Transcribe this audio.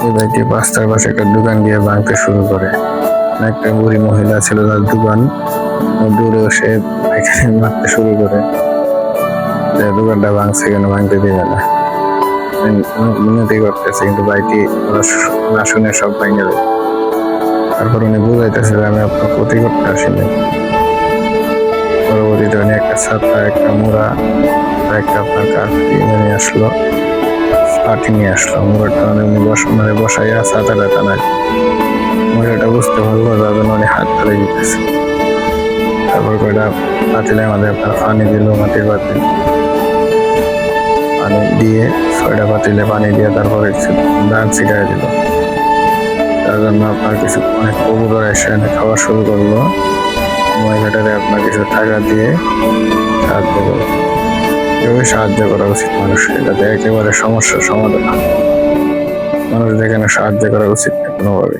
এই ভাইটি রাস্তার পাশে একটা দোকান গিয়ে ভাঙতে শুরু করে। একটা বুড়ি মহিলা ছিল তার দোকান, দূরে সে এখানে মারতে শুরু করে যে দোকানটা ভাঙছে কেন, ভাঙতে দিবে না, মিনতি করতেছে, কিন্তু ভাইটি না শুনে সব ভেঙে দেয়। তারপর উনি বুঝাইতেছে যে আমি আপনার ক্ষতি করতে আসিনি। পরবর্তীতে উনি একটা ছাতা, একটা মোড়া, একটা আপনার কাঠি নিয়ে আসলো, পাটি নিয়ে আসলো। মোড়াটা উনি বসাইয়া ছাতাটা টানাই। মহিলাটা বুঝতে পারলো, যার জন্য উনি হাত ধরে দিতেছে। তারপর কয়টা পাতিলে আমাদের আপনার পানি দিল, মাটির পাতিল পানি দিয়ে, 6টা পাতিলে পানি দিয়ে তারপরে ধান ছিটাই দিল। তার জন্য আপনার কিছু অনেক কবুতর এসে খাওয়া শুরু করলো। মহিলাটারে আপনার কিছু টাকা দিয়ে সাহায্য করলো। এভাবে সাহায্য করা উচিত মানুষকে, যাতে একেবারে সমস্যার সমাধান হয়। মানুষ যেখানে সাহায্য করা উচিত কোনোভাবে।